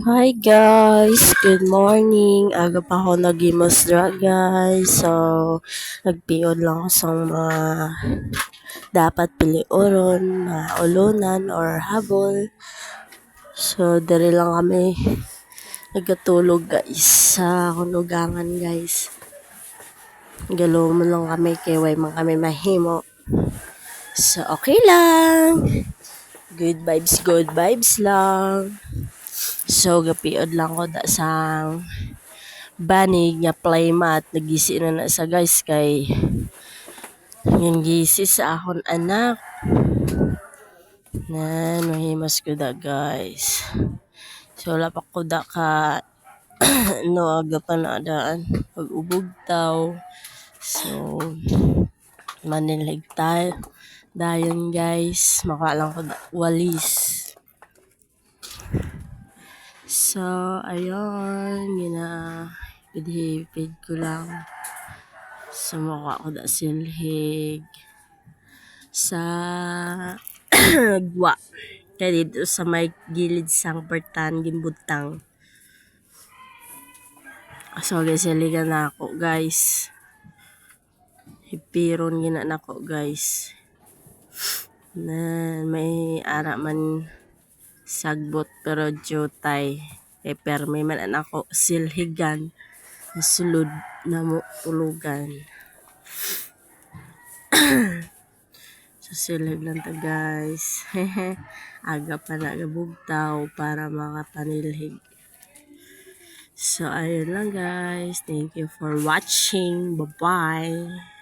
Hi guys, good morning. Aga pa ako nag-imusdra guys. So, nagpiod lang ako sa mga dapat piliuron, mga ulunan or habol. So, dali lang kami nagkatulog guys sa kunugangan guys. Galo mo lang kami kay way man kami mahimo. So, okay lang. Good vibes lang. So, gapiod lang ko da sang banig nga playmat nagisi na sa guys kay yung gisi sa akon anak na mahimas ko da guys. So, wala pa ko da ka no aga pa na daan pag-ubog taw. So, manilig tayo dayon guys, makalang ko da walis. So, ayun, hipid ko lang. Sumukha ko da silhig sa gwa. Kaya dito sa may gilid sang pertan gimbutang. So, siligan na ako guys. Hipiron gina na ako guys. Na may ara man sagbot pero jutay. Kay permi man ako silhigan. Sulod na mo tulugan. So, silig lang ta guys. Aga pa na gabugtaw para makapanilhig. So, ayun lang guys. Thank you for watching. Bye-bye.